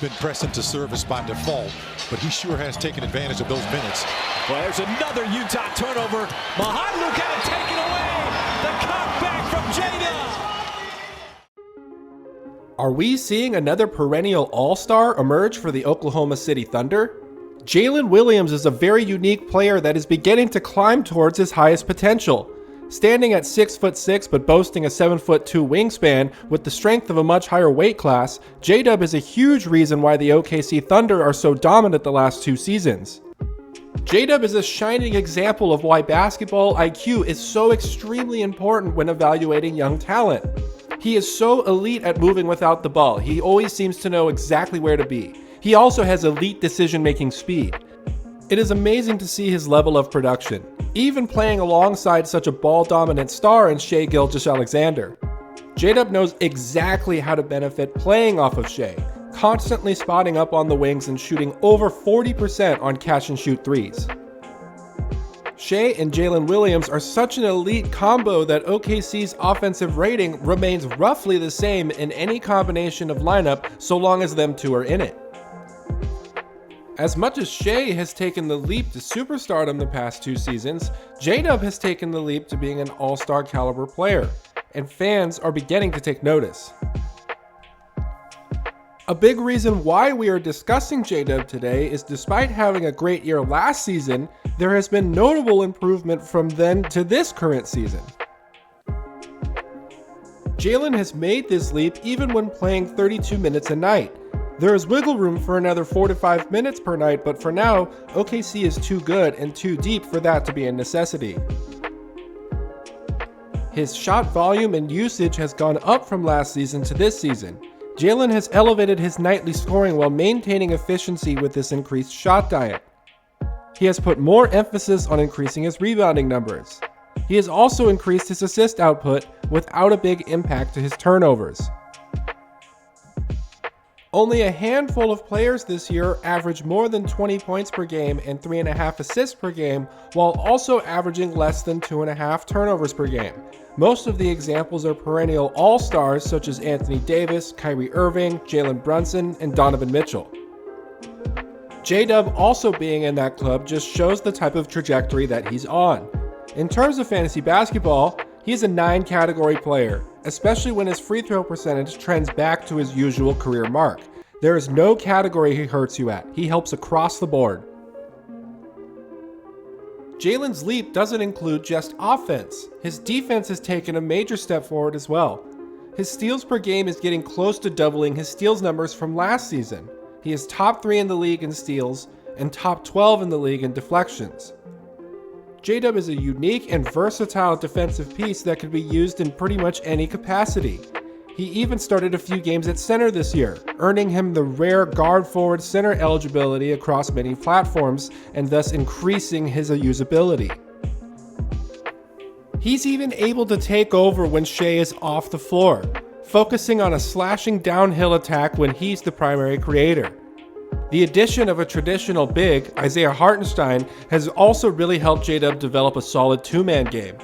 been pressed into service by default, but he sure has taken advantage of those minutes. Well, there's another Utah turnover. Mahadlu got it taken away. The cutback from Jada. Are we seeing another perennial all-star emerge for the Oklahoma City Thunder? Jalen Williams is a very unique player that is beginning to climb towards his highest potential. Standing at 6'6" but boasting a 7'2" wingspan with the strength of a much higher weight class, J-Dub is a huge reason why the OKC Thunder are so dominant the last 2 seasons. J-Dub is a shining example of why basketball IQ is so extremely important when evaluating young talent. He is so elite at moving without the ball, he always seems to know exactly where to be. He also has elite decision-making speed. It is amazing to see his level of production, even playing alongside such a ball-dominant star in Shai Gilgeous-Alexander. J-Dub knows exactly how to benefit playing off of Shai, constantly spotting up on the wings and shooting over 40% on catch-and-shoot threes. Shai and Jalen Williams are such an elite combo that OKC's offensive rating remains roughly the same in any combination of lineup so long as them two are in it. As much as Shai has taken the leap to superstardom the past 2 seasons, J-Dub has taken the leap to being an all-star caliber player, and fans are beginning to take notice. A big reason why we are discussing J-Dub today is despite having a great year last season, there has been notable improvement from then to this current season. Jalen has made this leap even when playing 32 minutes a night. There is wiggle room for another 4 to 5 minutes per night, but for now, OKC is too good and too deep for that to be a necessity. His shot volume and usage has gone up from last season to this season. Jalen has elevated his nightly scoring while maintaining efficiency with this increased shot diet. He has put more emphasis on increasing his rebounding numbers. He has also increased his assist output without a big impact to his turnovers. Only a handful of players this year average more than 20 points per game and 3.5 assists per game, while also averaging less than 2.5 turnovers per game. Most of the examples are perennial all-stars such as Anthony Davis, Kyrie Irving, Jalen Brunson, and Donovan Mitchell. J-Dub also being in that club just shows the type of trajectory that he's on. In terms of fantasy basketball, he's a 9-category player, especially when his free throw percentage trends back to his usual career mark. There is no category he hurts you at. He helps across the board. Jalen's leap doesn't include just offense. His defense has taken a major step forward as well. His steals per game is getting close to doubling his steals numbers from last season. He is top 3 in the league in steals and top 12 in the league in deflections. J-Dub is a unique and versatile defensive piece that can be used in pretty much any capacity. He even started a few games at center this year, earning him the rare guard-forward center eligibility across many platforms and thus increasing his usability. He's even able to take over when Shai is off the floor, focusing on a slashing downhill attack when he's the primary creator. The addition of a traditional big, Isaiah Hartenstein, has also really helped J-Dub develop a solid 2-man game.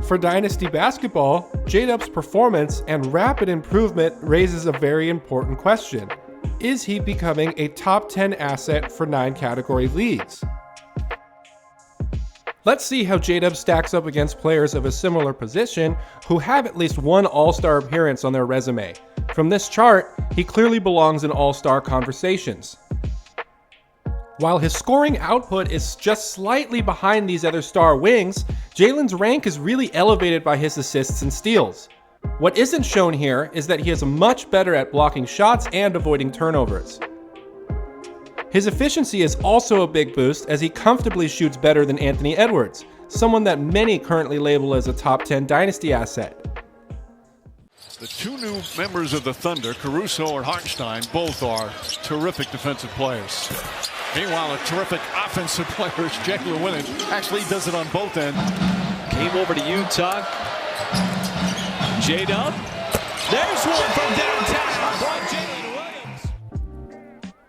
For dynasty basketball, J-Dub's performance and rapid improvement raises a very important question. Is he becoming a top 10 asset for 9-category leagues? Let's see how J-Dub stacks up against players of a similar position who have at least one all-star appearance on their resume. From this chart, he clearly belongs in all-star conversations. While his scoring output is just slightly behind these other star wings, Jalen's rank is really elevated by his assists and steals. What isn't shown here is that he is much better at blocking shots and avoiding turnovers. His efficiency is also a big boost as he comfortably shoots better than Anthony Edwards, someone that many currently label as a top 10 dynasty asset. The 2 new members of the Thunder, Caruso and Hartenstein, both are terrific defensive players. Meanwhile, a terrific offensive player is Jalen Williams. Actually does it on both ends. Came over to Utah. J-Dub. There's one from downtown. Jalen Williams.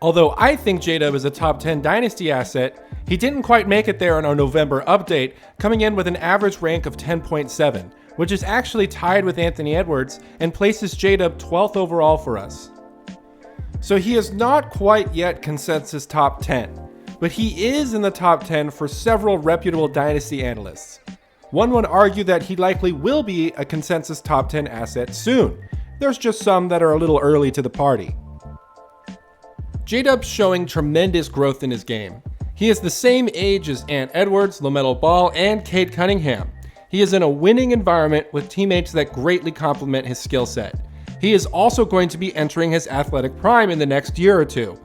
Although I think J-Dub is a top 10 dynasty asset, he didn't quite make it there in our November update, coming in with an average rank of 10.7, which is actually tied with Anthony Edwards and places J-Dub 12th overall for us. So he is not quite yet consensus top 10, but he is in the top 10 for several reputable dynasty analysts. One would argue that he likely will be a consensus top 10 asset soon. There's just some that are a little early to the party. J-Dub's showing tremendous growth in his game. He is the same age as Ant Edwards, LaMelo Ball, and Cade Cunningham. He is in a winning environment with teammates that greatly complement his skill set. He is also going to be entering his athletic prime in the next year or two.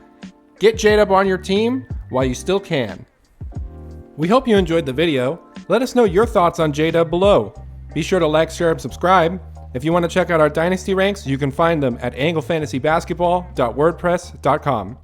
Get J-Dub on your team while you still can. We hope you enjoyed the video. Let us know your thoughts on J-Dub below. Be sure to like, share, and subscribe. If you want to check out our dynasty ranks, you can find them at anglefantasybasketball.wordpress.com.